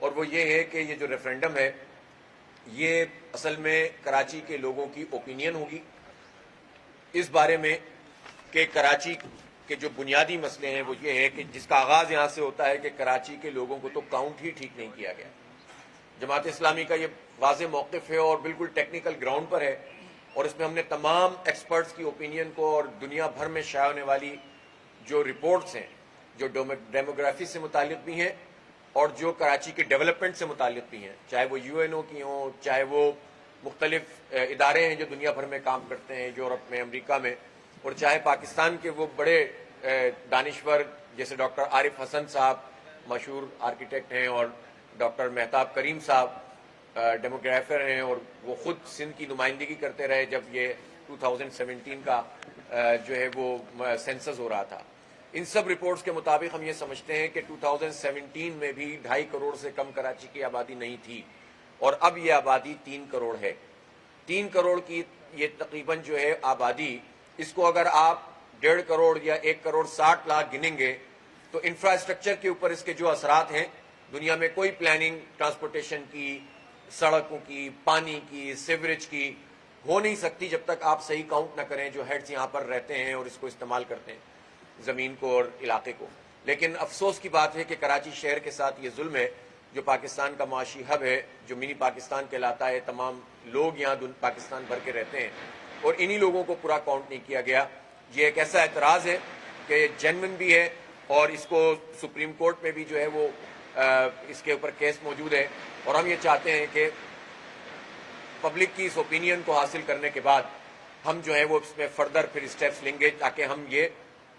اور وہ یہ ہے کہ یہ جو ریفرینڈم ہے یہ اصل میں کراچی کے لوگوں کی اوپینین ہوگی اس بارے میں کہ کراچی کے جو بنیادی مسئلے ہیں وہ یہ ہے کہ جس کا آغاز یہاں سے ہوتا ہے کہ کراچی کے لوگوں کو تو کاؤنٹ ہی ٹھیک نہیں کیا گیا. جماعت اسلامی کا یہ واضح موقف ہے اور بالکل ٹیکنیکل گراؤنڈ پر ہے, اور اس میں ہم نے تمام ایکسپرٹس کی اوپینین کو اور دنیا بھر میں شائع ہونے والی جو رپورٹس ہیں جو ڈیموگرافی سے متعلق بھی ہیں اور جو کراچی کے ڈیولپمنٹ سے متعلق بھی ہیں, چاہے وہ UN کی ہوں, چاہے وہ مختلف ادارے ہیں جو دنیا بھر میں کام کرتے ہیں یورپ میں, امریکہ میں, اور چاہے پاکستان کے وہ بڑے دانشور جیسے ڈاکٹر عارف حسن صاحب مشہور آرکیٹیکٹ ہیں, اور ڈاکٹر مہتاب کریم صاحب ڈیموگرافر ہیں, اور وہ خود سندھ کی نمائندگی کرتے رہے جب یہ 2017 کا جو ہے وہ سینسس ہو رہا تھا. ان سب رپورٹس کے مطابق ہم یہ سمجھتے ہیں کہ 2017 میں بھی 2.5 کروڑ سے کم کراچی کی آبادی نہیں تھی, اور اب یہ آبادی 3 کروڑ ہے. 3 کروڑ کی یہ تقریباً جو ہے آبادی, اس کو اگر آپ 1.5 کروڑ یا 1 کروڑ 60 لاکھ گنیں گے تو انفراسٹرکچر کے اوپر اس کے جو اثرات ہیں, دنیا میں کوئی پلاننگ ٹرانسپورٹیشن کی, سڑکوں کی, پانی کی, سیوریج کی ہو نہیں سکتی جب تک آپ صحیح کاؤنٹ نہ کریں جو ہیڈز یہاں پر رہتے ہیں اور اس کو استعمال کرتے ہیں زمین کو اور علاقے کو. لیکن افسوس کی بات ہے کہ کراچی شہر کے ساتھ یہ ظلم ہے, جو پاکستان کا معاشی ہب ہے, جو منی پاکستان کہلاتا ہے, تمام لوگ یہاں پاکستان بھر کے رہتے ہیں, اور انہی لوگوں کو پورا کاؤنٹ نہیں کیا گیا. یہ ایک ایسا اعتراض ہے کہ جینوئن بھی ہے, اور اس کو سپریم کورٹ میں بھی جو ہے وہ اس کے اوپر کیس موجود ہے, اور ہم یہ چاہتے ہیں کہ پبلک کی اس اوپینین کو حاصل کرنے کے بعد ہم جو ہے وہ اس میں فردر پھر اسٹیپس لیں گے تاکہ ہم یہ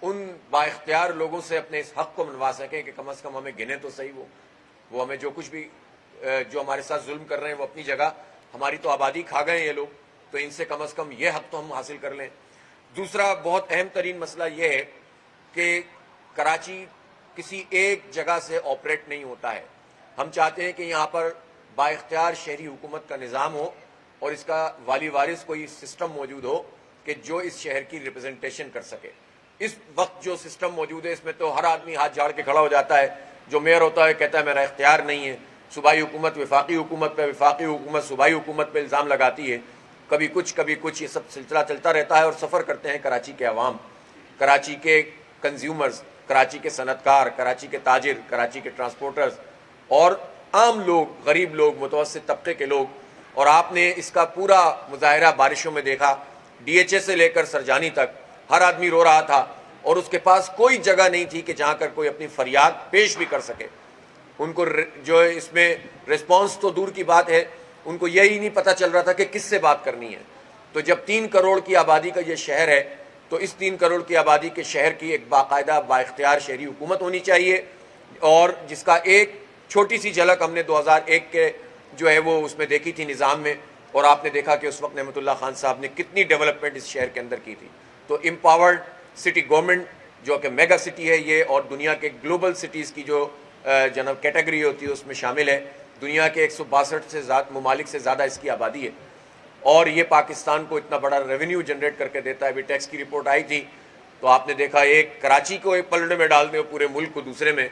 ان با اختیار لوگوں سے اپنے اس حق کو منوا سکیں کہ کم از کم ہمیں گنے تو صحیح وہ ہمیں جو کچھ بھی جو ہمارے ساتھ ظلم کر رہے ہیں وہ اپنی جگہ, ہماری تو آبادی کھا گئے ہیں یہ لوگ, تو ان سے کم از کم یہ حق تو ہم حاصل کر لیں. دوسرا بہت اہم ترین مسئلہ یہ ہے کہ کراچی کسی ایک جگہ سے آپریٹ نہیں ہوتا ہے. ہم چاہتے ہیں کہ یہاں پر با اختیار شہری حکومت کا نظام ہو اور اس کا والی وارث کوئی سسٹم موجود ہو کہ جو اس شہر کی ریپرزنٹیشن کر سکے. اس وقت جو سسٹم موجود ہے اس میں تو ہر آدمی ہاتھ جھاڑ کے کھڑا ہو جاتا ہے, جو میئر ہوتا ہے کہتا ہے میرا اختیار نہیں ہے, صوبائی حکومت وفاقی حکومت پہ, وفاقی حکومت صوبائی حکومت پہ الزام لگاتی ہے, کبھی کچھ, یہ سب سلسلہ چلتا رہتا ہے. اور سفر کرتے ہیں کراچی کے عوام, کراچی کے کنزیومرز, کراچی کے صنعت کار, کراچی کے تاجر, کراچی کے ٹرانسپورٹرز اور عام لوگ, غریب لوگ, متوسط طبقے کے لوگ. اور آپ نے اس کا پورا مظاہرہ بارشوں میں دیکھا, DHA سے لے کر سرجانی تک ہر آدمی رو رہا تھا, اور اس کے پاس کوئی جگہ نہیں تھی کہ جہاں کر کوئی اپنی فریاد پیش بھی کر سکے. ان کو جو اس میں ریسپانس تو دور کی بات ہے, ان کو یہی نہیں پتہ چل رہا تھا کہ کس سے بات کرنی ہے. تو جب 3 کروڑ کی آبادی کا یہ شہر ہے تو اس 3 کروڑ کی آبادی کے شہر کی ایک باقاعدہ با اختیار شہری حکومت ہونی چاہیے, اور جس کا ایک چھوٹی سی جھلک ہم نے 2001 کے جو ہے وہ اس میں دیکھی تھی نظام میں, اور آپ نے دیکھا کہ اس وقت نعمت اللہ خان صاحب نے کتنی ڈیولپمنٹ اس شہر کے اندر کی تھی. تو امپاورڈ سٹی گورنمنٹ جو کہ میگا سٹی ہے یہ, اور دنیا کے گلوبل سٹیز کی جو جناب کیٹیگری ہوتی ہے اس میں شامل ہے. دنیا کے 162 سے زیادہ ممالک سے زیادہ اس کی آبادی ہے, اور یہ پاکستان کو اتنا بڑا ریونیو جنریٹ کر کے دیتا ہے. ابھی ٹیکس کی رپورٹ آئی تھی تو آپ نے دیکھا ایک کراچی کو ایک پلڑے میں ڈال دیں پورے ملک کو دوسرے میں,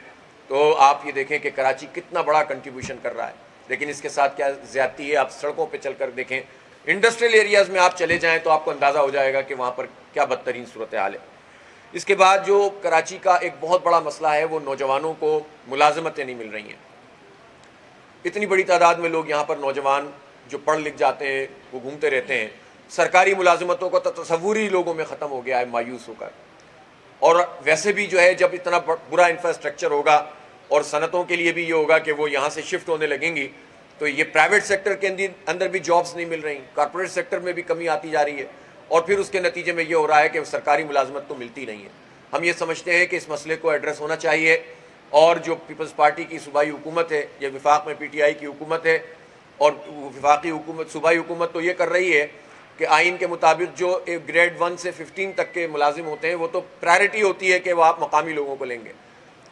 تو آپ یہ دیکھیں کہ کراچی کتنا بڑا کنٹریبیوشن کر رہا ہے. لیکن اس کے ساتھ کیا زیادتی ہے, آپ سڑکوں پہ چل کر دیکھیں, انڈسٹریل ایریاز میں آپ چلے جائیں تو آپ کو اندازہ ہو جائے گا کہ وہاں پر کیا بدترین صورتحال ہے. اس کے بعد جو کراچی کا ایک بہت بڑا مسئلہ ہے وہ نوجوانوں کو ملازمتیں نہیں مل رہی ہیں. اتنی بڑی تعداد میں لوگ یہاں پر نوجوان جو پڑھ لکھ جاتے ہیں وہ گھومتے رہتے ہیں, سرکاری ملازمتوں کا تصور ہی لوگوں میں ختم ہو گیا ہے مایوس ہو کر. اور ویسے بھی جو ہے جب اتنا برا انفراسٹرکچر ہوگا اور صنعتوں کے لیے بھی یہ ہوگا کہ وہ یہاں سے شفٹ ہونے لگیں گی, تو یہ پرائیویٹ سیکٹر کے اندر بھی جابز نہیں مل رہی, کارپوریٹ سیکٹر میں بھی کمی آتی جا رہی ہے, اور پھر اس کے نتیجے میں یہ ہو رہا ہے کہ سرکاری ملازمت تو ملتی نہیں ہے. ہم یہ سمجھتے ہیں کہ اس مسئلے کو ایڈریس ہونا چاہیے, اور جو پیپلز پارٹی کی صوبائی حکومت ہے, یہ وفاق میں PTI کی حکومت ہے, اور وفاقی حکومت صوبائی حکومت تو یہ کر رہی ہے کہ آئین کے مطابق جو گریڈ 1 سے 15 تک کے ملازم ہوتے ہیں وہ تو پرائرٹی ہوتی ہے کہ وہ آپ مقامی لوگوں کو لیں گے.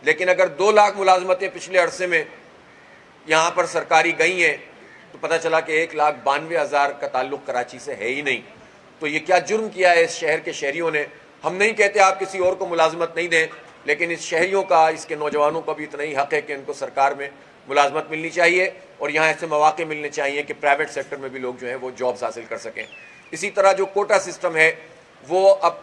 لیکن اگر 2 لاکھ ملازمتیں پچھلے عرصے میں یہاں پر سرکاری گئی ہیں تو پتہ چلا کہ 1,92,000 کا تعلق کراچی سے ہے ہی نہیں. تو یہ کیا جرم کیا ہے اس شہر کے شہریوں نے. ہم نہیں کہتے آپ کسی اور کو ملازمت نہیں دیں, لیکن اس شہریوں کا, اس کے نوجوانوں کا بھی اتنا ہی حق ہے کہ ان کو سرکار میں ملازمت ملنی چاہیے اور یہاں ایسے مواقع ملنے چاہیے کہ پرائیویٹ سیکٹر میں بھی لوگ جو ہیں وہ جابز حاصل کر سکیں. اسی طرح جو کوٹا سسٹم ہے وہ اب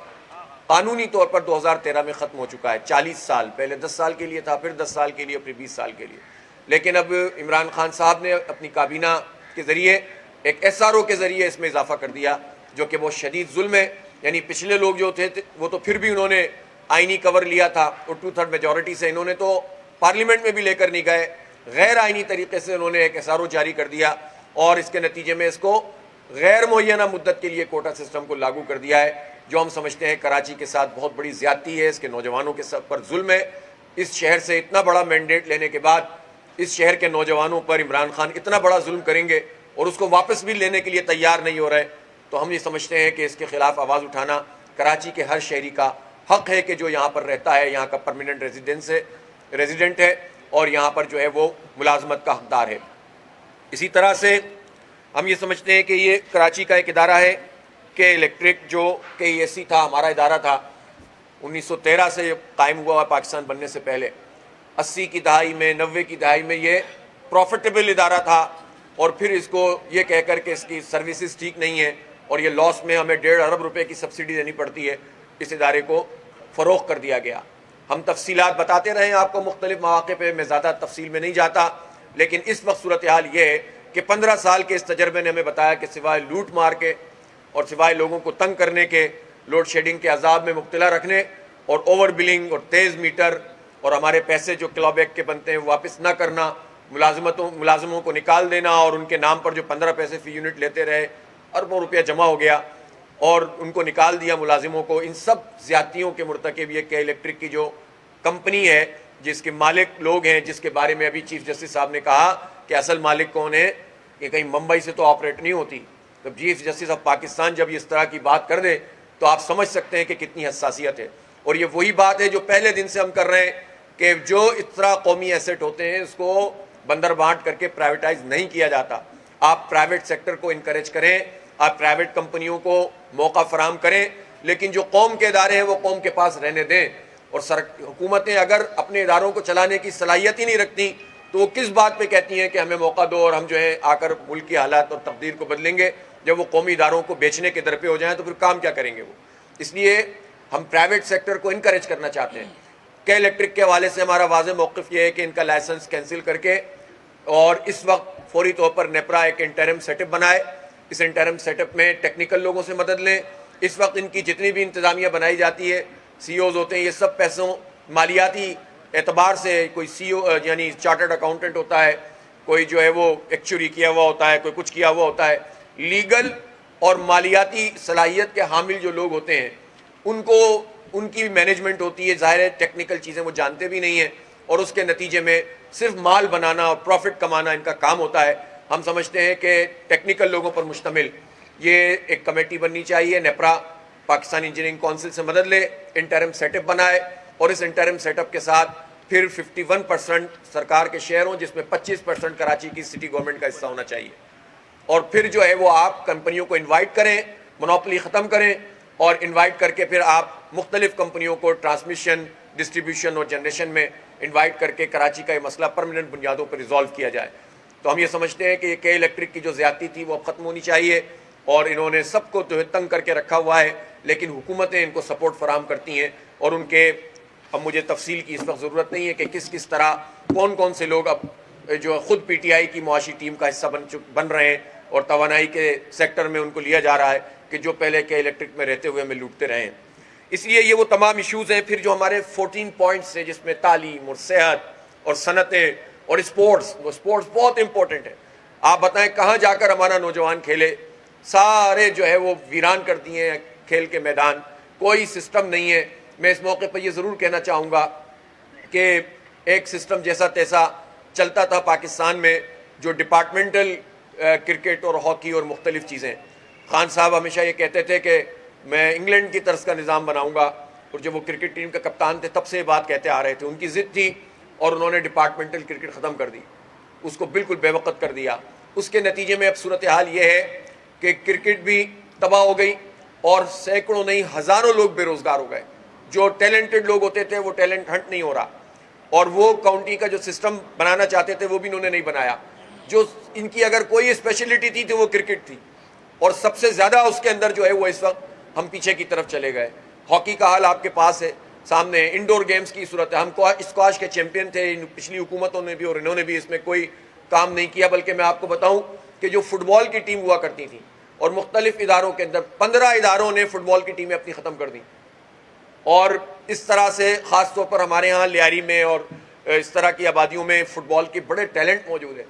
قانونی طور پر 2013 میں ختم ہو چکا ہے. 40 سال پہلے 10 سال کے لیے تھا, پھر 10 سال کے لیے, پھر 20 سال کے لیے. لیکن اب عمران خان صاحب نے اپنی کابینہ کے ذریعے ایک SRO کے ذریعے اس میں اضافہ کر دیا, جو کہ بہت شدید ظلم ہے. یعنی پچھلے لوگ جو تھے وہ تو پھر بھی انہوں نے آئینی کور لیا تھا اور 2/3 میجورٹی سے, انہوں نے تو پارلیمنٹ میں بھی لے کر نہیں گئے. غیر آئینی طریقے سے انہوں نے ایک SRO جاری کر دیا اور اس کے نتیجے میں اس کو غیر معینہ مدت کے لیے کوٹا سسٹم کو لاگو کر دیا ہے, جو ہم سمجھتے ہیں کراچی کے ساتھ بہت بڑی زیادتی ہے, اس کے نوجوانوں کے پر ظلم ہے. اس شہر سے اتنا بڑا مینڈیٹ لینے کے بعد اس شہر کے نوجوانوں پر عمران خان اتنا بڑا ظلم کریں گے اور اس کو واپس بھی لینے کے لیے تیار نہیں ہو رہے, تو ہم یہ سمجھتے ہیں کہ اس کے خلاف آواز اٹھانا کراچی کے ہر شہری کا حق ہے کہ جو یہاں پر رہتا ہے, یہاں کا پرماننٹ ریزیڈنٹ ہے اور یہاں پر جو ہے وہ ملازمت کا حقدار ہے. اسی طرح سے ہم یہ سمجھتے ہیں کہ یہ کراچی کا ایک ادارہ ہے کہ الیکٹرک, جو کہ KESC تھا, ہمارا ادارہ تھا, 1913 سے قائم ہوا پاکستان بننے سے پہلے. 80 کی دہائی میں, 90 کی دہائی میں یہ پروفیٹیبل ادارہ تھا اور پھر اس کو یہ کہہ کر کہ اس کی سروسز ٹھیک نہیں ہیں اور یہ لاس میں ہمیں 1.5 ارب روپے کی سبسڈی دینی پڑتی ہے, اس ادارے کو فروغ کر دیا گیا. ہم تفصیلات بتاتے رہے ہیں آپ کو مختلف مواقع پہ, میں زیادہ تفصیل میں نہیں جاتا, لیکن اس وقت صورتحال یہ ہے کہ 15 سال کے اس تجربے نے ہمیں بتایا کہ سوائے لوٹ مار کے اور سوائے لوگوں کو تنگ کرنے کے, لوڈ شیڈنگ کے عذاب میں مبتلا رکھنے اور اوور بلنگ اور تیز میٹر اور ہمارے پیسے جو کلو بیک کے بنتے ہیں واپس نہ کرنا, ملازموں کو نکال دینا اور ان کے نام پر جو 15 پیسے فی یونٹ لیتے رہے, اربوں روپیہ جمع ہو گیا اور ان کو نکال دیا ملازموں کو. ان سب زیادتیوں کے مرتکب یہ کہ الیکٹرک کی جو کمپنی ہے جس کے مالک لوگ ہیں, جس کے بارے میں ابھی چیف جسٹس صاحب نے کہا کہ اصل مالک کون ہے, کہ کہیں ممبئی سے تو آپریٹ نہیں ہوتی. تو چیف جسٹس آف پاکستان جب اس طرح کی بات کر دے تو آپ سمجھ سکتے ہیں کہ کتنی حساسیت ہے. اور یہ وہی بات ہے جو پہلے دن سے ہم کر رہے ہیں کہ جو اس طرح قومی ایسٹ ہوتے ہیں اس کو بندر بانٹ کر کے پرائیویٹائز نہیں کیا جاتا. آپ پرائیویٹ سیکٹر کو انکریج کریں, آپ پرائیویٹ کمپنیوں کو موقع فراہم کریں, لیکن جو قوم کے ادارے ہیں وہ قوم کے پاس رہنے دیں. اور حکومتیں اگر اپنے اداروں کو چلانے کی صلاحیت ہی نہیں رکھتی تو وہ کس بات پہ کہتی ہیں کہ ہمیں موقع دو اور ہم جو ہے آ کر ملک کی حالات اور تقدیر کو بدلیں گے. جب وہ قومی اداروں کو بیچنے کے در پہ ہو جائیں تو پھر کام کیا کریں گے وہ. اس لیے ہم پرائیویٹ سیکٹر کو انکریج کرنا چاہتے ہیں. کہ الیکٹرک کے حوالے سے ہمارا واضح موقف یہ ہے کہ ان کا لائسنس کینسل کر کے اور اس وقت فوری طور پر نیپرا ایک انٹرم سیٹ اپ بنائے. اس انٹرم سیٹ اپ میں ٹیکنیکل لوگوں سے مدد لیں. اس وقت ان کی جتنی بھی انتظامیہ بنائی جاتی ہے, CEOs ہوتے ہیں, یہ سب پیسوں مالیاتی اعتبار سے, کوئی CEO یعنی چارٹرڈ اکاؤنٹنٹ ہوتا ہے, کوئی جو ہے وہ ایکچوری کیا ہوا ہوتا ہے, کوئی کچھ کیا ہوا ہوتا ہے. لیگل اور مالیاتی صلاحیت کے حامل جو لوگ ہوتے ہیں ان کی مینجمنٹ ہوتی ہے. ظاہر ہے ٹیکنیکل چیزیں وہ جانتے بھی نہیں ہیں اور اس کے نتیجے میں صرف مال بنانا اور پروفٹ کمانا ان کا کام ہوتا ہے. ہم سمجھتے ہیں کہ ٹیکنیکل لوگوں پر مشتمل یہ ایک کمیٹی بننی چاہیے. نیپرا پاکستان انجینئرنگ کونسل سے مدد لے, انٹرم سیٹ اپ بنائے اور اس انٹرم سیٹ اپ کے ساتھ پھر 51% سرکار کے شیئر ہوں, جس میں 25% کراچی کی سٹی گورنمنٹ کا حصہ ہونا چاہیے. اور پھر جو ہے وہ آپ کمپنیوں کو انوائٹ کریں, مونوپلی ختم کریں اور انوائٹ کر کے پھر آپ مختلف کمپنیوں کو ٹرانسمیشن, ڈسٹریبیوشن اور جنریشن میں انوائٹ کر کے کراچی کا یہ مسئلہ پرماننٹ بنیادوں پر ریزالو کیا جائے. تو ہم یہ سمجھتے ہیں کہ یہ کے الیکٹرک کی جو زیادتی تھی وہ اب ختم ہونی چاہیے اور انہوں نے سب کو جو ہے تنگ کر کے رکھا ہوا ہے, لیکن حکومتیں ان کو سپورٹ فراہم کرتی ہیں اور ان کے, اب مجھے تفصیل کی اس وقت ضرورت نہیں ہے کہ کس طرح کون سے لوگ اب جو خود PTI کی معاشی ٹیم کا حصہ بن رہے ہیں اور توانائی کے سیکٹر میں ان کو لیا جا رہا ہے کہ جو پہلے کے الیکٹرک میں رہتے ہوئے ہمیں لوٹتے رہے ہیں. اس لیے یہ وہ تمام ایشوز ہیں. پھر جو ہمارے 14 پوائنٹس ہیں جس میں تعلیم اور صحت اور صنعتیں اور اسپورٹس, وہ اسپورٹس بہت امپورٹنٹ ہے. آپ بتائیں کہاں جا کر ہمارا نوجوان کھیلے, سارے جو ہے وہ ویران کر دیے ہیں کھیل کے میدان, کوئی سسٹم نہیں ہے. میں اس موقع پر یہ ضرور کہنا چاہوں گا کہ ایک سسٹم جیسا تیسا چلتا تھا پاکستان میں, جو ڈپارٹمنٹل کرکٹ اور ہاکی اور مختلف چیزیں. خان صاحب ہمیشہ یہ کہتے تھے کہ میں انگلینڈ کی طرز کا نظام بناؤں گا, اور جب وہ کرکٹ ٹیم کا کپتان تھے تب سے یہ بات کہتے آ رہے تھے. ان کی ضد تھی اور انہوں نے ڈپارٹمنٹل کرکٹ ختم کر دی, اس کو بالکل بے وقت کر دیا. اس کے نتیجے میں اب صورتحال یہ ہے کہ کرکٹ بھی تباہ ہو گئی اور سینکڑوں نہیں ہزاروں لوگ بے روزگار ہو گئے. جو ٹیلنٹڈ لوگ ہوتے تھے وہ ٹیلنٹ ہنٹ نہیں ہو رہا, اور وہ کاؤنٹی کا جو سسٹم بنانا چاہتے تھے وہ بھی انہوں نے نہیں بنایا. جو ان کی اگر کوئی اسپیشلٹی تھی تو وہ کرکٹ تھی, اور سب سے زیادہ اس کے اندر جو ہے وہ اس وقت ہم پیچھے کی طرف چلے گئے. ہاکی کا حال آپ کے پاس ہے سامنے, انڈور گیمز کی صورت ہے. ہم اسکواش کے چیمپئن تھے پچھلی حکومتوں نے بھی, اور انہوں نے بھی اس میں کوئی کام نہیں کیا. بلکہ میں آپ کو بتاؤں کہ جو فٹ بال کی ٹیم ہوا کرتی تھی, اور مختلف اداروں کے اندر 15 اداروں نے فٹ بال کی ٹیمیں اپنی ختم کر دیں. اور اس طرح سے خاص طور پر ہمارے ہاں لیاری میں اور اس طرح کی آبادیوں میں فٹ بال کے بڑے ٹیلنٹ موجود ہیں,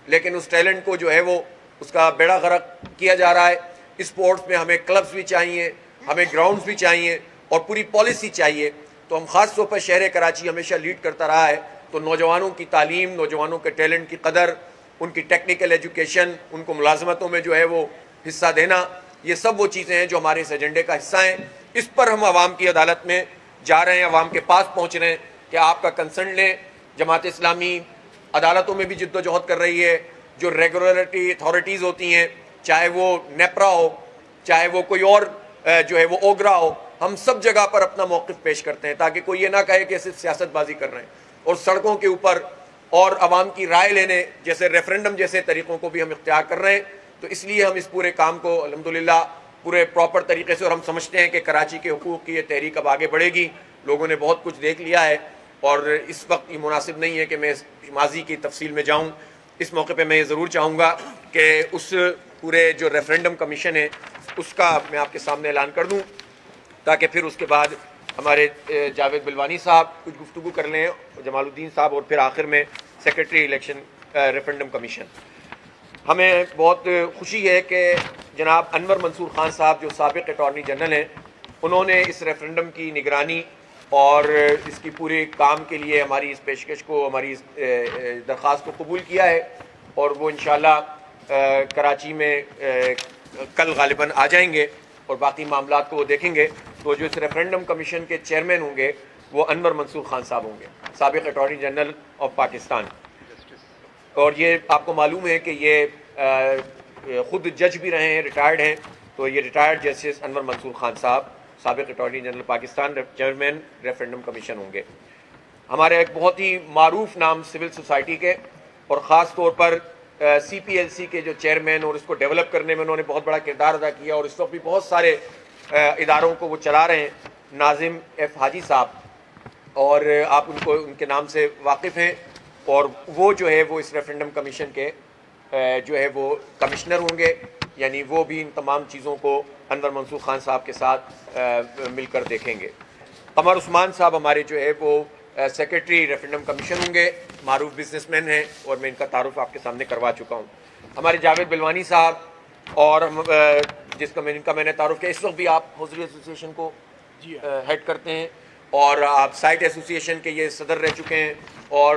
لیکن اس ٹیلنٹ کو جو ہے وہ اس کا بیڑا غرق کیا جا رہا ہے. اسپورٹس میں ہمیں کلبز بھی چاہیے, ہمیں گراؤنڈز بھی چاہیے, اور پوری پالیسی چاہیے. تو ہم خاص طور پر شہر کراچی ہمیشہ لیڈ کرتا رہا ہے. تو نوجوانوں کی تعلیم, نوجوانوں کے ٹیلنٹ کی قدر, ان کی ٹیکنیکل ایجوکیشن, ان کو ملازمتوں میں جو ہے وہ حصہ دینا, یہ سب وہ چیزیں ہیں جو ہمارے اس ایجنڈے کا حصہ ہیں. اس پر ہم عوام کی عدالت میں جا رہے ہیں, عوام کے پاس پہنچ رہے ہیں کہ آپ کا کنسرن لیں. جماعت اسلامی عدالتوں میں بھی جد و جہد کر رہی ہے. جو ریگولیٹری اتھارٹیز ہوتی ہیں, چاہے وہ نیپرا ہو, چاہے وہ کوئی اور جو ہے وہ اوگرا ہو, ہم سب جگہ پر اپنا موقف پیش کرتے ہیں تاکہ کوئی یہ نہ کہے کہ صرف سیاست بازی کر رہے ہیں. اور سڑکوں کے اوپر اور عوام کی رائے لینے جیسے ریفرنڈم جیسے طریقوں کو بھی ہم اختیار کر رہے ہیں. تو اس لیے ہم اس پورے کام کو الحمدللہ پورے پراپر طریقے سے, اور ہم سمجھتے ہیں کہ کراچی کے حقوق کی یہ تحریک اب آگے بڑھے گی. لوگوں نے بہت کچھ دیکھ لیا ہے, اور اس وقت یہ مناسب نہیں ہے کہ میں ماضی کی تفصیل میں جاؤں. اس موقع پہ میں یہ ضرور چاہوں گا کہ اس پورے جو ریفرنڈم کمیشن ہے اس کا میں آپ کے سامنے اعلان کر دوں, تاکہ پھر اس کے بعد ہمارے جاوید بلوانی صاحب کچھ گفتگو کر لیں, جمال الدین صاحب, اور پھر آخر میں سیکرٹری الیکشن ریفرنڈم کمیشن. ہمیں بہت خوشی ہے کہ جناب انور منصور خان صاحب جو سابق اٹارنی جنرل ہیں, انہوں نے اس ریفرنڈم کی نگرانی اور اس کی پورے کام کے لیے ہماری اس پیشکش کو, ہماری اس درخواست کو قبول کیا ہے. اور وہ انشاءاللہ کراچی میں کل غالباً آ جائیں گے اور باقی معاملات کو وہ دیکھیں گے. تو جو اس ریفرنڈم کمیشن کے چیئرمین ہوں گے وہ انور منصور خان صاحب ہوں گے, سابق اٹارنی جنرل آف پاکستان. اور یہ آپ کو معلوم ہے کہ یہ خود جج بھی رہے ہیں, ریٹائرڈ ہیں. تو یہ ریٹائرڈ جسٹس انور منصور خان صاحب سابق attorney general Pakistan chairman referendum commission ہوں گے. ہمارے ایک بہت ہی معروف نام سول سوسائٹی کے, اور خاص طور پر سی پی ایل سی کے جو چیئرمین, اور اس کو ڈیولپ کرنے میں انہوں نے بہت بڑا کردار ادا کیا, اور اس وقت بھی بہت سارے اداروں کو وہ چلا رہے ہیں, ناظم ایف حاجی صاحب. اور آپ ان کے نام سے واقف ہیں, اور وہ جو ہے وہ اس ریفرنڈم کمیشن کے جو ہے وہ کمشنر ہوں گے. یعنی وہ بھی ان تمام چیزوں کو انور منصور خان صاحب کے ساتھ مل کر دیکھیں گے. قمر عثمان صاحب ہمارے جو ہے وہ سیکرٹری ریفرنڈم کمیشن ہوں گے, معروف بزنس مین ہیں, اور میں ان کا تعارف آپ کے سامنے کروا چکا ہوں. ہمارے جاوید بلوانی صاحب, اور جس کا میں نے تعارف کیا, اس وقت بھی آپ حضری ایسوسی ایشن کو ہیڈ کرتے ہیں, اور آپ سائٹ ایسوسی ایشن کے یہ صدر رہ چکے ہیں, اور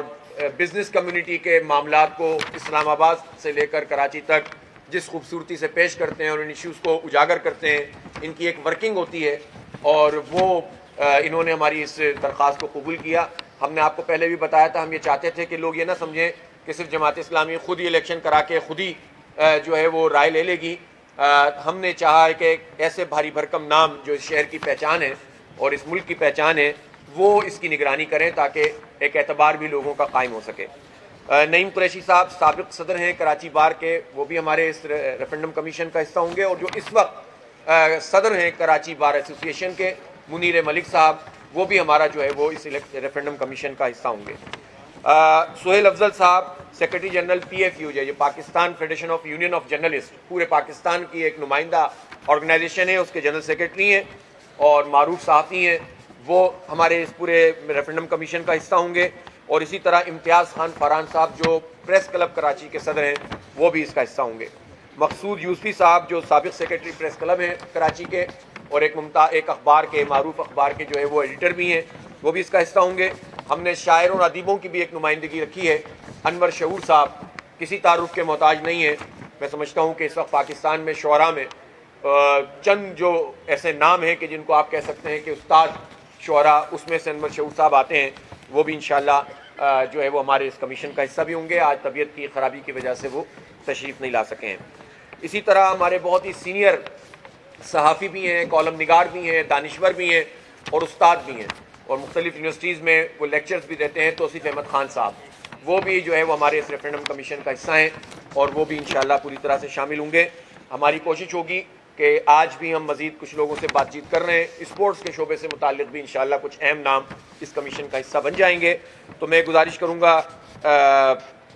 بزنس کمیونٹی کے معاملات کو اسلام آباد سے لے کر کراچی تک جس خوبصورتی سے پیش کرتے ہیں اور ان ایشوز کو اجاگر کرتے ہیں. ان کی ایک ورکنگ ہوتی ہے, اور وہ انہوں نے ہماری اس درخواست کو قبول کیا. ہم نے آپ کو پہلے بھی بتایا تھا, ہم یہ چاہتے تھے کہ لوگ یہ نہ سمجھیں کہ صرف جماعت اسلامی خود ہی الیکشن کرا کے خود ہی جو ہے وہ رائے لے لے گی. ہم نے چاہا ہے کہ ایسے بھاری بھرکم نام جو اس شہر کی پہچان ہے اور اس ملک کی پہچان ہے وہ اس کی نگرانی کریں, تاکہ ایک اعتبار بھی لوگوں کا قائم ہو سکے. نعیم قریشی صاحب سابق صدر ہیں کراچی بار کے, وہ بھی ہمارے اس ریفرنڈم کمیشن کا حصہ ہوں گے. اور جو اس وقت صدر ہیں کراچی بار ایسوسی ایشن کے, منیر ملک صاحب, وہ بھی ہمارا جو ہے وہ اس ریفرنڈم کمیشن کا حصہ ہوں گے. سہیل افضل صاحب secretary general P F U جو Pakistan federation of union of journalist, پورے پاکستان کی ایک نمائندہ آرگنائزیشن ہے, اس کے جنرل سیکرٹری ہیں اور معروف صحافی ہیں, وہ ہمارے اس پورے ریفرنڈم کمیشن کا حصہ ہوں گے. اور اسی طرح امتیاز خان فاران صاحب جو پریس کلب کراچی کے صدر ہیں, وہ بھی اس کا حصہ ہوں گے. مقصود یوسفی صاحب جو سابق سیکرٹری پریس کلب ہیں کراچی کے, اور ایک اخبار کے, معروف اخبار کے جو ہے وہ ایڈیٹر بھی ہیں, وہ بھی اس کا حصہ ہوں گے. ہم نے شاعروں اور ادیبوں کی بھی ایک نمائندگی رکھی ہے. انور شعور صاحب کسی تعارف کے محتاج نہیں ہیں. میں سمجھتا ہوں کہ اس وقت پاکستان میں شعراء میں چند جو ایسے نام ہیں کہ جن کو آپ کہہ سکتے ہیں کہ استاد شعراء, اس میں سے انور شعور صاحب آتے ہیں. وہ بھی انشاءاللہ جو ہے وہ ہمارے اس کمیشن کا حصہ بھی ہوں گے. آج طبیعت کی خرابی کی وجہ سے وہ تشریف نہیں لا سکے ہیں. اسی طرح ہمارے بہت ہی سینئر صحافی بھی ہیں, کالم نگار بھی ہیں, دانشور بھی ہیں اور استاد بھی ہیں. اور مختلف یونیورسٹیز میں وہ لیکچرز بھی دیتے ہیں، توصیف احمد خان صاحب، وہ بھی جو ہے وہ ہمارے اس ریفرینڈم کمیشن کا حصہ ہیں اور وہ بھی انشاءاللہ پوری طرح سے شامل ہوں گے. ہماری کوشش ہوگی کہ آج بھی ہم مزید کچھ لوگوں سے بات چیت کر رہے ہیں، اسپورٹس کے شعبے سے متعلق بھی انشاءاللہ کچھ اہم نام اس کمیشن کا حصہ بن جائیں گے. تو میں گزارش کروں گا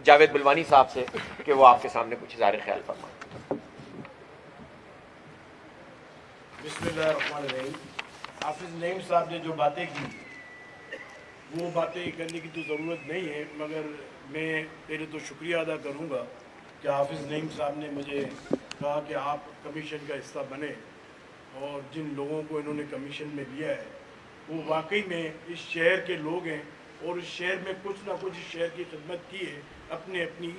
جاوید بلوانی صاحب سے کہ وہ آپ کے سامنے کچھ اظہار خیال فرمائیں. بسم اللہ الرحمن الرحیم. حافظ نعیم صاحب نے جو باتیں کی وہ باتیں کرنے کی تو ضرورت نہیں ہے، مگر میں پہلے تو شکریہ ادا کروں گا کہ حافظ نعیم صاحب نے مجھے کہا کہ آپ کمیشن کا حصہ بنے، اور جن لوگوں کو انہوں نے کمیشن میں لیا ہے وہ واقعی میں اس شہر کے لوگ ہیں اور اس شہر میں کچھ نہ کچھ اس شہر کی خدمت کی ہے اپنی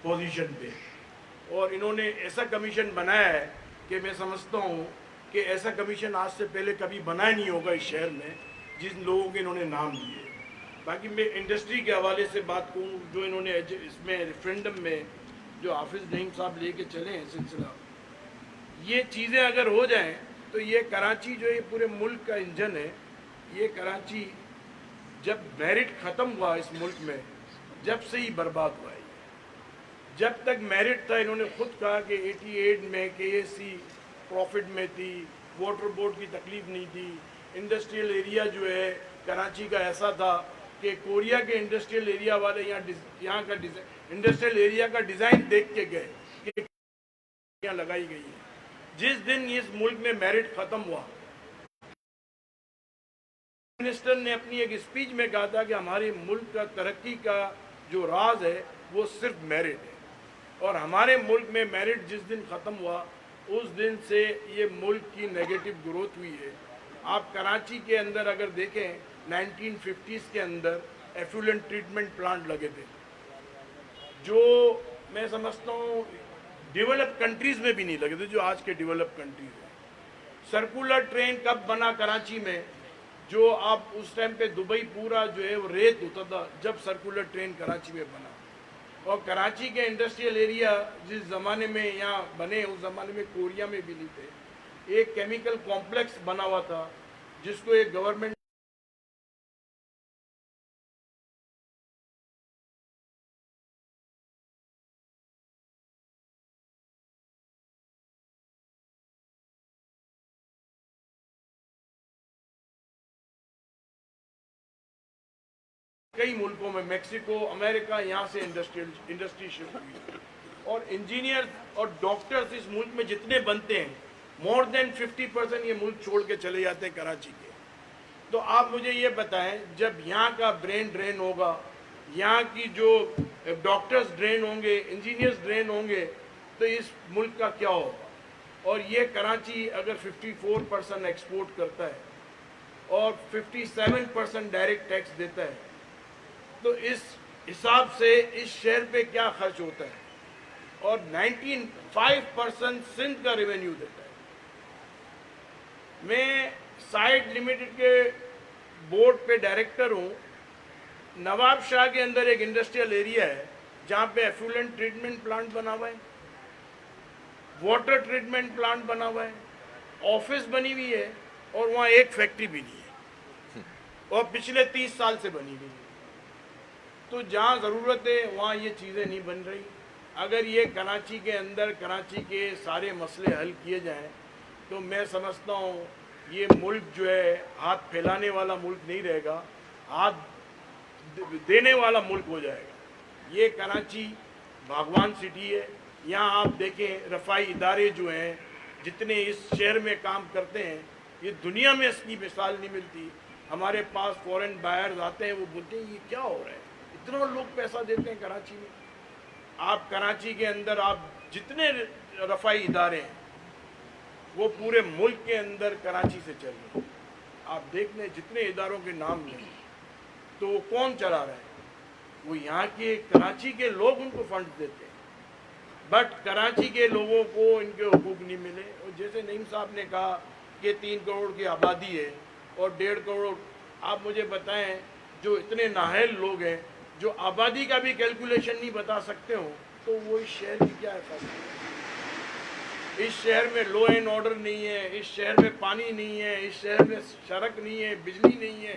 پوزیشن پہ. اور انہوں نے ایسا کمیشن بنایا ہے کہ میں سمجھتا ہوں کہ ایسا کمیشن آج سے پہلے کبھی بنا ہی نہیں ہوگا اس شہر میں جن لوگوں کے انہوں نے نام لیے. باقی میں انڈسٹری کے حوالے سے بات کروں، جو انہوں نے اس میں ریفرینڈم میں جو حافظ نعیم صاحب لے کے چلے ہیں سلسلہ، یہ چیزیں اگر ہو جائیں تو یہ کراچی جو یہ پورے ملک کا انجن ہے. یہ کراچی جب میرٹ ختم ہوا اس ملک میں، جب سے ہی برباد ہوا ہے. جب تک میرٹ تھا انہوں نے خود کہا کہ 88 میں کے اے سی پروفٹ میں تھی، واٹر بورڈ کی تکلیف نہیں تھی. انڈسٹریل ایریا جو ہے کراچی کا ایسا تھا کہ کوریا کے انڈسٹریل ایریا والے یہاں کا انڈسٹریل ایریا کا ڈیزائن دیکھ کے گئے کہ یہاں لگائی گئی ہیں. جس دن اس ملک میں میرٹ ختم ہوا، منسٹر نے اپنی ایک اسپیچ میں کہا تھا کہ ہمارے ملک کا ترقی کا جو راز ہے وہ صرف میرٹ ہے. اور ہمارے ملک میں میرٹ جس دن ختم ہوا اس دن سے یہ ملک کی نیگیٹو گروتھ ہوئی ہے. آپ کراچی کے اندر اگر دیکھیں 1950s کے اندر ایفلوئنٹ ٹریٹمنٹ پلانٹ لگے تھے جو میں سمجھتا ہوں ڈیولپ کنٹریز میں بھی نہیں لگے تھے جو آج کے ڈیولپ کنٹریز ہیں. سرکولر ٹرین کب بنا کراچی میں؟ جو آپ اس ٹائم پہ دبئی پورا جو ہے وہ ریت ہوتا تھا جب سرکولر ٹرین کراچی میں بنا. اور کراچی کے انڈسٹریل ایریا جس زمانے میں یہاں بنے اس زمانے میں کوریا میں بھی نہیں تھے. ایک کیمیکل کمپلیکس بنا ہوا تھا جس کو ایک گورنمنٹ کئی ملکوں میں، میکسیکو، امریکہ، یہاں سے انڈسٹری شفٹ ہوئی. اور انجینئر اور ڈاکٹرز اس ملک میں جتنے بنتے ہیں مور دین 50% یہ ملک چھوڑ کے چلے جاتے ہیں کراچی کے. تو آپ مجھے یہ بتائیں جب یہاں کا برین ڈرین ہوگا، یہاں کی جو ڈاکٹرز ڈرین ہوں گے، انجینئرز ڈرین ہوں گے، تو اس ملک کا کیا ہوگا؟ اور یہ کراچی اگر 54% ایکسپورٹ کرتا ہے اور 57% ڈائریکٹ ٹیکس دیتا ہے تو اس حساب سے اس شہر پہ کیا خرچ ہوتا ہے؟ اور 95% سندھ کا ریونیو دیتا ہے. میں سائٹ لمیٹڈ کے بورڈ پہ ڈائریکٹر ہوں. نواب شاہ کے اندر ایک انڈسٹریل ایریا ہے جہاں پہ ایفلوئنٹ ٹریٹمنٹ پلانٹ بنا ہوا ہے، واٹر ٹریٹمنٹ پلانٹ بنا ہوا ہے، آفس بنی ہوئی ہے، اور وہاں ایک فیکٹری بھی نہیں ہے اور پچھلے 30 سال سے بنی ہوئی ہے. تو جہاں ضرورت ہے وہاں یہ چیزیں نہیں بن رہی. اگر یہ کراچی کے اندر کراچی کے سارے مسئلے حل کیے جائیں تو میں سمجھتا ہوں یہ ملک جو ہے ہاتھ پھیلانے والا ملک نہیں رہے گا، ہاتھ دینے والا ملک ہو جائے گا. یہ کراچی بھگوان سٹی ہے. یہاں آپ دیکھیں رفائی ادارے جو ہیں جتنے اس شہر میں کام کرتے ہیں یہ دنیا میں اس کی مثال نہیں ملتی. ہمارے پاس فورن بائرز آتے ہیں، وہ بولتے ہیں یہ کیا ہو رہا ہے، اتنا لوگ پیسہ دیتے ہیں کراچی میں. آپ کراچی کے اندر آپ جتنے رفائی ادارے ہیں وہ پورے ملک کے اندر کراچی سے چل رہے ہیں. آپ دیکھ لیں جتنے اداروں کے نام لیں تو وہ کون چلا رہا ہے؟ وہ یہاں کے کراچی کے لوگ ان کو فنڈ دیتے ہیں. بٹ کراچی کے لوگوں کو ان کے حقوق نہیں ملے. اور جیسے نعیم صاحب نے کہا کہ 3 کروڑ کی آبادی ہے اور 1.5 کروڑ، آپ مجھے بتائیں جو اتنے نااہل لوگ ہیں جو آبادی کا بھی کیلکولیشن نہیں بتا سکتے ہوں تو وہ اس شہر کی کیا حفاظت ہے؟ اس شہر میں لو اینڈ آرڈر نہیں ہے، اس شہر میں پانی نہیں ہے، اس شہر میں سڑک نہیں ہے، بجلی نہیں ہے.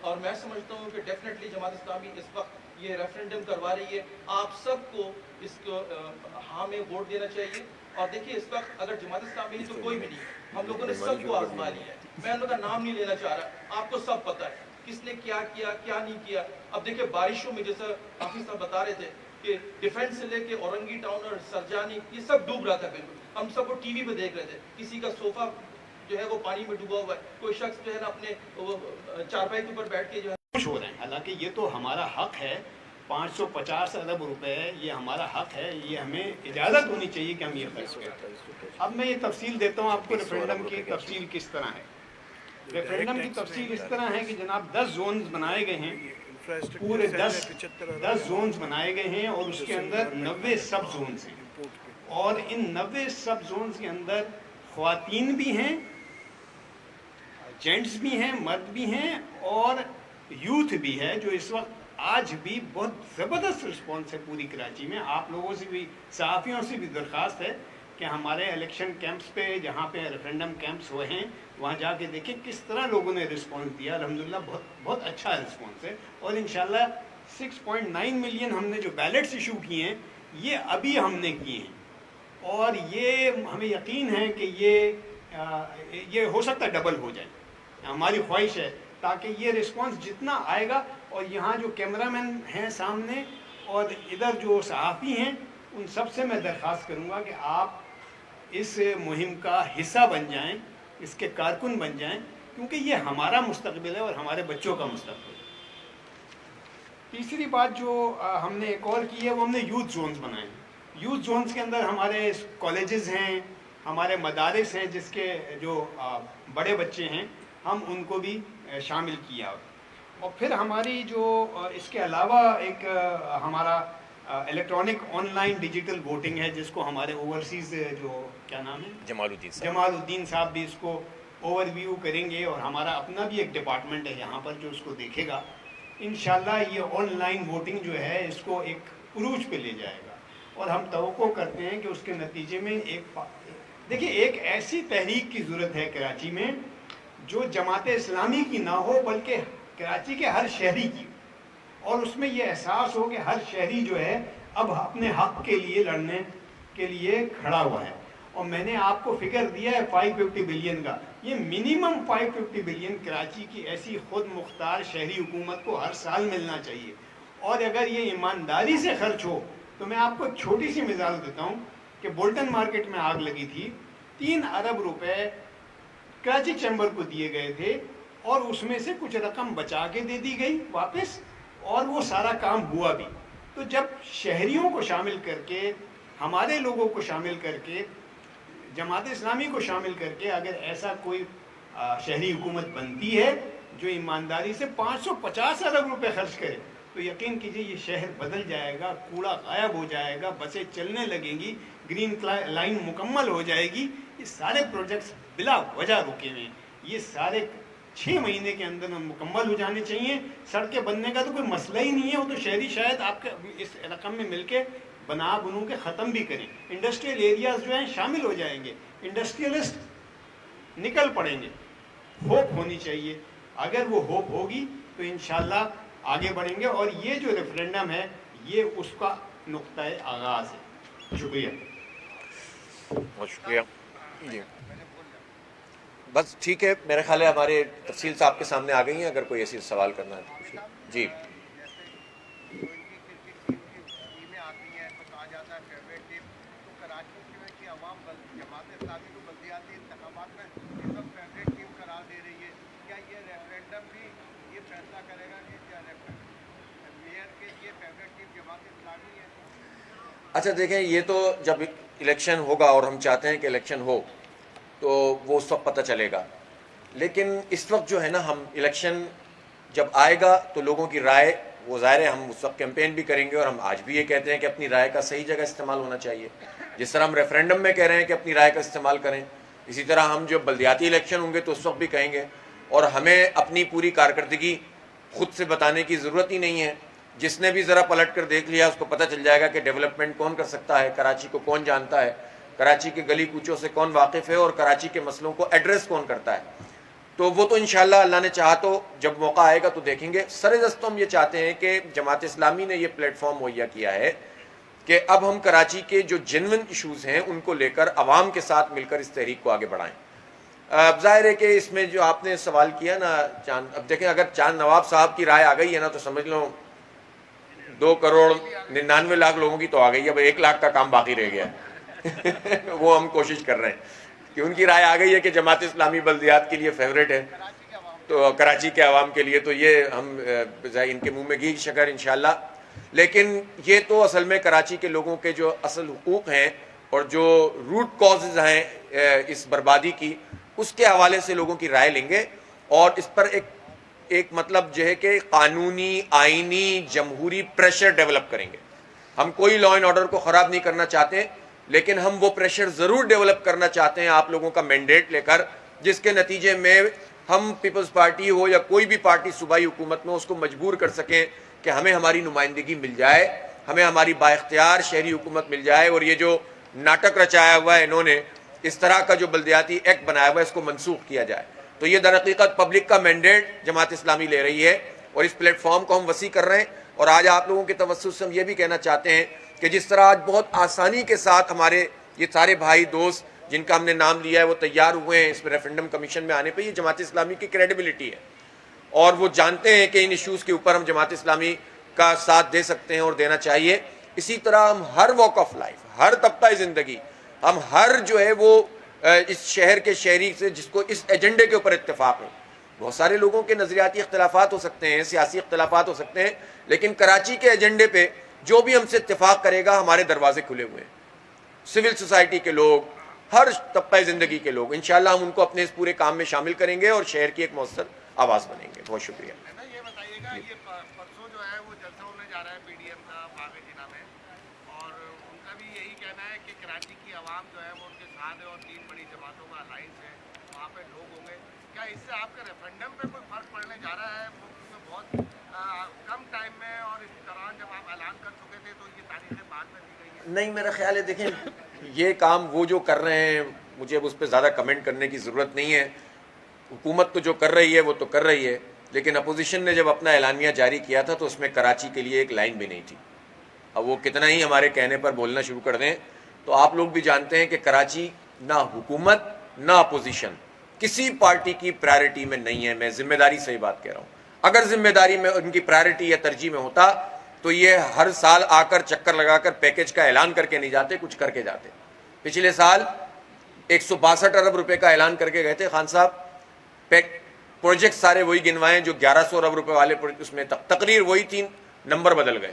اور میں سمجھتا ہوں کہ ڈیفینیٹلی جماعت اسلامی اس وقت یہ ریفرینڈم کروا رہی ہے. آپ سب کو اس کو ہاں میں ووٹ دینا چاہیے. اور دیکھیے اس وقت اگر جماعت اسلامی تو کوئی بھی نہیں, ہم لوگوں نے سب کو آزما لیا ہے. میں ان کا نام نہیں لینا چاہ رہا, آپ کو سب پتہ ہے کس نے کیا کیا کیا نہیں کیا. اب دیکھیں بارشوں میں جیسا حافظ صاحب بتا رہے تھے کہ ڈیفینس سے لے کے اورنگی ٹاؤن اور سرجانی یہ سب ڈوب رہا تھا. بالکل ہم سب کو ٹی وی پہ دیکھ رہے تھے, کسی کا صوفہ جو ہے وہ پانی میں ڈوبا ہوا ہے, کوئی شخص جو ہے نا اپنے چارپائی کے اوپر بیٹھ کے جو ہے خوش ہو رہے ہیں. حالانکہ یہ تو ہمارا حق ہے, 550 ارب روپے یہ ہمارا حق ہے, یہ ہمیں اجازت ہونی چاہیے کہ ہم یہ خرچ کریں. اب میں یہ تفصیل دیتا ہوں آپ کو ریفرینڈم کی تفصیل کس طرح ہے. ریفرینڈم کی تفصیل اس طرح ہے کہ جناب 10 زونز بنائے گئے ہیں, پورے 10 زونز بنائے گئے ہیں اور اس کے اندر 90 سب زونز ہیں. اور ان 90 سب زونز کے اندر خواتین بھی ہیں, جینٹس بھی ہیں, مرد بھی ہیں اور یوتھ بھی ہے, جو اس وقت آج بھی بہت زبردست رسپانس ہے پوری کراچی میں. آپ لوگوں سے بھی, صحافیوں سے بھی درخواست ہے کہ ہمارے الیکشن کیمپس پہ جہاں پہ ریفرینڈم کیمپس ہوئے ہیں وہاں جا کے دیکھیں کس طرح لوگوں نے رسپانس دیا. الحمدللہ بہت اچھا رسپانس ہے. اور انشاءاللہ 6.9 ملین ہم نے جو بیلٹس ایشو کیے ہیں یہ ابھی ہم نے کیے ہیں, اور یہ ہمیں یقین ہے کہ یہ ہو سکتا ہے ڈبل ہو جائے. ہماری خواہش ہے تاکہ یہ رسپانس جتنا آئے گا, اور یہاں جو کیمرہ مین ہیں سامنے اور ادھر جو صحافی ہیں ان سب سے میں درخواست کروں گا کہ آپ اس مہم کا حصہ بن جائیں, اس کے کارکن بن جائیں, کیونکہ یہ ہمارا مستقبل ہے اور ہمارے بچوں کا مستقبل ہے. تیسری بات جو ہم نے ایک اور کی ہے وہ ہم نے یوتھ زونز بنائے. یوتھ زونز کے اندر ہمارے کالجز ہیں, ہمارے مدارس ہیں, جس کے جو بڑے بچے ہیں ہم ان کو بھی شامل کیا. اور پھر ہماری جو اس کے علاوہ ایک ہمارا electronic on line digital voting ہے, جس کو ہمارے اوورسیز جو کیا نام ہے جمال الدین صاحب بھی اس کو اوور ویو کریں گے, اور ہمارا اپنا بھی ایک ڈپارٹمنٹ ہے یہاں پر جو اس کو دیکھے گا. انشاءاللہ یہ آن لائن ووٹنگ جو ہے اس کو ایک عروج پہ لے جائے گا, اور ہم توقع کرتے ہیں کہ اس کے نتیجے میں دیکھیے ایک ایسی تحریک کی ضرورت ہے کراچی میں جو جماعت اسلامی کی نہ ہو بلکہ کراچی کے ہر شہری کی, اور اس میں یہ احساس ہو کہ ہر شہری جو ہے اب اپنے حق کے لیے لڑنے کے لیے کھڑا ہوا ہے. اور میں نے آپ کو فگر دیا ہے 550 بلین کا, یہ منیمم 550 بلین کراچی کی ایسی خود مختار شہری حکومت کو ہر سال ملنا چاہیے. اور اگر یہ ایمانداری سے خرچ ہو تو میں آپ کو ایک چھوٹی سی مثال دیتا ہوں کہ بولٹن مارکیٹ میں آگ لگی تھی, 3 ارب روپے کراچی چیمبر کو دیے گئے تھے اور اس میں سے کچھ رقم بچا کے دے دی گئی واپس, اور وہ سارا کام ہوا بھی. تو جب شہریوں کو شامل کر کے, ہمارے لوگوں کو شامل کر کے, جماعت اسلامی کو شامل کر کے اگر ایسا کوئی شہری حکومت بنتی ہے جو ایمانداری سے 550 ارب روپے خرچ کرے, تو یقین کیجئے یہ شہر بدل جائے گا, کوڑا غائب ہو جائے گا, بسیں چلنے لگیں گی, گرین لائن مکمل ہو جائے گی. یہ سارے پروجیکٹس بلا وجہ رکے ہوئے ہیں, یہ سارے 6 مہینے کے اندر مکمل ہو جانے چاہیے. سڑکیں بننے کا تو کوئی مسئلہ ہی نہیں ہے, وہ تو شہری شاید آپ کے اس رقم میں مل کے بنو کے ختم بھی کریں. انڈسٹریل ایریاز جو ہیں شامل ہو جائیں گے, انڈسٹریلسٹ نکل پڑیں گے. ہوپ ہونی چاہیے, اگر وہ ہوپ ہوگی تو انشاءاللہ آگے بڑھیں گے. اور یہ جو ریفرینڈم ہے یہ اس کا نقطۂ آغاز ہے. شکریہ. بہت شکریہ جی. بس ٹھیک ہے, میرے خیال ہے ہمارے تفصیل سے آپ کے سامنے آ گئی ہیں. اگر کوئی ایسی سوال کرنا ہے تو پوچھیے. جی اچھا دیکھیں, یہ تو جب الیکشن ہوگا اور ہم چاہتے ہیں کہ الیکشن ہو تو وہ اس وقت پتہ چلے گا. لیکن اس وقت جو ہے نا, ہم الیکشن جب آئے گا تو لوگوں کی رائے, وہ ظاہر ہے ہم اس وقت کیمپین بھی کریں گے, اور ہم آج بھی یہ کہتے ہیں کہ اپنی رائے کا صحیح جگہ استعمال ہونا چاہیے. جس طرح ہم ریفرینڈم میں کہہ رہے ہیں کہ اپنی رائے کا استعمال کریں, اسی طرح ہم جو بلدیاتی الیکشن ہوں گے تو اس وقت بھی کہیں گے. اور ہمیں اپنی پوری کارکردگی خود سے بتانے کی ضرورت ہی نہیں ہے. جس نے بھی ذرا پلٹ کر دیکھ لیا اس کو پتہ چل جائے گا کہ ڈیولپمنٹ کون کر سکتا ہے, کراچی کو کون جانتا ہے, کراچی کے گلی کوچوں سے کون واقف ہے, اور کراچی کے مسئلوں کو ایڈریس کون کرتا ہے. تو وہ تو انشاءاللہ اللہ نے چاہا تو جب موقع آئے گا تو دیکھیں گے. سر دست ہم یہ چاہتے ہیں کہ جماعت اسلامی نے یہ پلیٹ فارم مہیا کیا ہے کہ اب ہم کراچی کے جو جینوئن ایشوز ہیں ان کو لے کر عوام کے ساتھ مل کر اس تحریک کو آگے بڑھائیں. اب ظاہر ہے کہ اس میں جو آپ نے سوال کیا نا اب دیکھیں اگر چاند نواب صاحب کی رائے آ گئی ہے نا تو سمجھ لو 2,99,00,000 لوگوں کی تو آ گئی ہے. اب 1 لاکھ کا کام باقی رہ گیا ہے. وہ ہم کوشش کر رہے ہیں کہ ان کی رائے آ گئی ہے کہ جماعت اسلامی بلدیات کے لیے فیوریٹ ہے تو کراچی کے عوام کے لیے تو یہ ہم ان کے منہ میں گھی شکر انشاءاللہ. لیکن یہ تو اصل میں کراچی کے لوگوں کے جو اصل حقوق ہیں اور جو روٹ کازز ہیں اس بربادی کی اس کے حوالے سے لوگوں کی رائے لیں گے اور اس پر ایک مطلب جو ہے کہ قانونی آئینی جمہوری پریشر ڈیولپ کریں گے. ہم کوئی لا اینڈ آرڈر کو خراب نہیں کرنا چاہتے لیکن ہم وہ پریشر ضرور ڈیولپ کرنا چاہتے ہیں آپ لوگوں کا مینڈیٹ لے کر جس کے نتیجے میں ہم پیپلز پارٹی ہو یا کوئی بھی پارٹی صوبائی حکومت میں اس کو مجبور کر سکیں کہ ہمیں ہماری نمائندگی مل جائے, ہمیں ہماری بااختیار شہری حکومت مل جائے. اور یہ جو ناٹک رچایا ہوا ہے انہوں نے اس طرح کا جو بلدیاتی ایکٹ بنایا ہوا ہے اس کو منسوخ کیا جائے. تو یہ در حقیقت پبلک کا مینڈیٹ جماعت اسلامی لے رہی ہے اور اس پلیٹ فارم کو ہم وسیع کر رہے ہیں. اور آج آپ لوگوں کے توسط سے ہم یہ بھی کہنا چاہتے ہیں کہ جس طرح آج بہت آسانی کے ساتھ ہمارے یہ سارے بھائی دوست جن کا ہم نے نام لیا ہے وہ تیار ہوئے ہیں اس ریفرنڈم کمیشن میں آنے پہ, یہ جماعت اسلامی کی کریڈیبلٹی ہے اور وہ جانتے ہیں کہ ان ایشوز کے اوپر ہم جماعت اسلامی کا ساتھ دے سکتے ہیں اور دینا چاہیے. اسی طرح ہم ہر واک آف لائف, ہر طبقہ زندگی, ہم ہر جو ہے وہ اس شہر کے شہری سے جس کو اس ایجنڈے کے اوپر اتفاق ہے. بہت سارے لوگوں کے نظریاتی اختلافات ہو سکتے ہیں, سیاسی اختلافات ہو سکتے ہیں, لیکن کراچی کے ایجنڈے پہ جو بھی ہم سے اتفاق کرے گا ہمارے دروازے کھلے ہوئے ہیں. سول سوسائٹی کے لوگ, ہر طبقہ زندگی کے لوگ, انشاءاللہ ہم ان کو اپنے اس پورے کام میں شامل کریں گے اور شہر کی ایک مؤثر آواز بنیں گے. بہت شکریہ. یہ بتائیے گا یہ پرسوں جو ہے وہ جلسہ ہونے جا رہا ہے پی ڈی ایم کا باغ جنہ میں اور ان کا بھی یہی کہنا ہے کہ کراچی کی عوام جو ہے وہ ان کے ساتھ ہے اور 3 بڑی جماعتوں کا الائنس ہے, وہاں پہ لوگ ہوں گے. کیا اس سے آپ کے ریفرنڈم پہ کوئی فرق پڑنے جا رہا ہے؟ بہت کم ٹائم میں اور اس دوران جب آپ اعلان کر چکے تھے تو یہ تاریخیں بعد میں دی گئی ہیں. نہیں, میرا خیال ہے دیکھیں یہ کام وہ جو کر رہے ہیں مجھے اب اس پہ زیادہ کمنٹ کرنے کی ضرورت نہیں ہے. حکومت تو جو کر رہی ہے وہ تو کر رہی ہے, لیکن اپوزیشن نے جب اپنا اعلانیہ جاری کیا تھا تو اس میں کراچی کے لیے ایک لائن بھی نہیں تھی. اب وہ کتنا ہی ہمارے کہنے پر بولنا شروع کر دیں تو آپ لوگ بھی جانتے ہیں کہ کراچی نہ حکومت نہ اپوزیشن کسی پارٹی کی پرائرٹی میں نہیں ہے. میں ذمہ داری سے ہی بات کہہ رہا ہوں. اگر ذمہ داری میں ان کی پرائرٹی یا ترجیح میں ہوتا تو یہ ہر سال آ کر چکر لگا کر پیکج کا اعلان کر کے نہیں جاتے, کچھ کر کے جاتے. پچھلے سال 162 ارب روپے کا اعلان کر کے گئے تھے خان صاحب. پروجیکٹ سارے وہی گنوائے جو 1100 ارب روپے والے, اس میں تقریر وہی تھی, نمبر بدل گئے.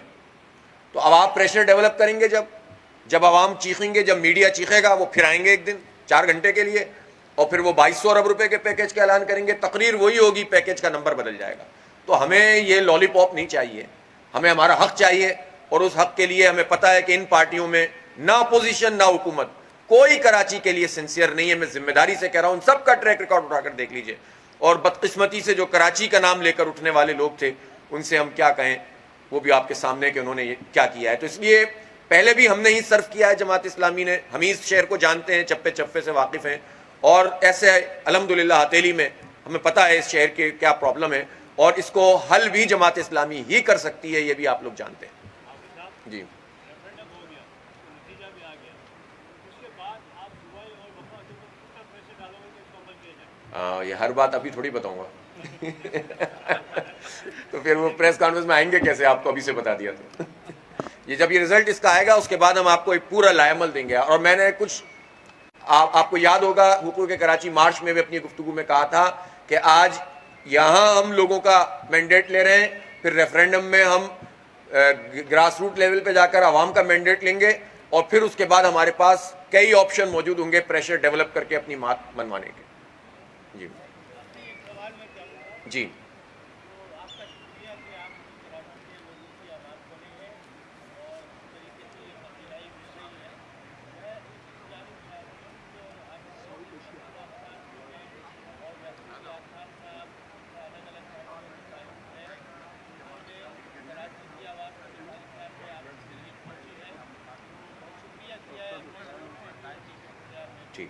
تو اب آپ پریشر ڈیولپ کریں گے جب عوام چیخیں گے, جب میڈیا چیخے گا, وہ پھر آئیں گے ایک دن 4 گھنٹے کے لیے اور پھر وہ 2200 ارب روپے کے پیکج کا اعلان کریں گے. تقریر وہی ہوگی, پیکج کا نمبر بدل جائے گا. تو ہمیں یہ لالی پاپ نہیں چاہیے, ہمیں ہمارا حق چاہیے اور اس حق کے لیے ہمیں پتہ ہے کہ ان پارٹیوں میں نہ اپوزیشن نہ حکومت کوئی کراچی کے لیے سنسیئر نہیں ہے. میں ذمہ داری سے کہہ رہا ہوں, ان سب کا ٹریک ریکارڈ اٹھا کر دیکھ لیجئے. اور بدقسمتی سے جو کراچی کا نام لے کر اٹھنے والے لوگ تھے ان سے ہم کیا کہیں, وہ بھی آپ کے سامنے کہ انہوں نے یہ کیا کیا ہے. تو اس لیے پہلے بھی ہم نے ہی صرف کیا ہے جماعت اسلامی نے, ہم ہی اس شہر کو جانتے ہیں, چپے چپے سے واقف ہیں اور ایسے الحمدللہ ہتھیلی میں ہمیں پتہ ہے اس شہر کے کیا پرابلم ہے اور اس کو حل بھی جماعت اسلامی ہی کر سکتی ہے, یہ بھی آپ لوگ جانتے ہیں. جی یہ ہر بات ابھی تھوڑی بتاؤں گا تو پھر وہ پریس کانفرنس میں آئیں گے کیسے, آپ کو ابھی سے بتا دیا تو. یہ جب یہ رزلٹ اس کا آئے گا اس کے بعد ہم آپ کو ایک پورا لائے عمل دیں گے. اور میں نے کچھ آپ کو یاد ہوگا حقوق کراچی مارچ میں بھی اپنی گفتگو میں کہا تھا کہ آج یہاں ہم لوگوں کا مینڈیٹ لے رہے ہیں, پھر ریفرینڈم میں ہم گراس روٹ لیول پہ جا کر عوام کا مینڈیٹ لیں گے اور پھر اس کے بعد ہمارے پاس کئی آپشن موجود ہوں گے پریشر ڈیولپ کر کے اپنی بات منوانے کے. جی جی ٹھیک.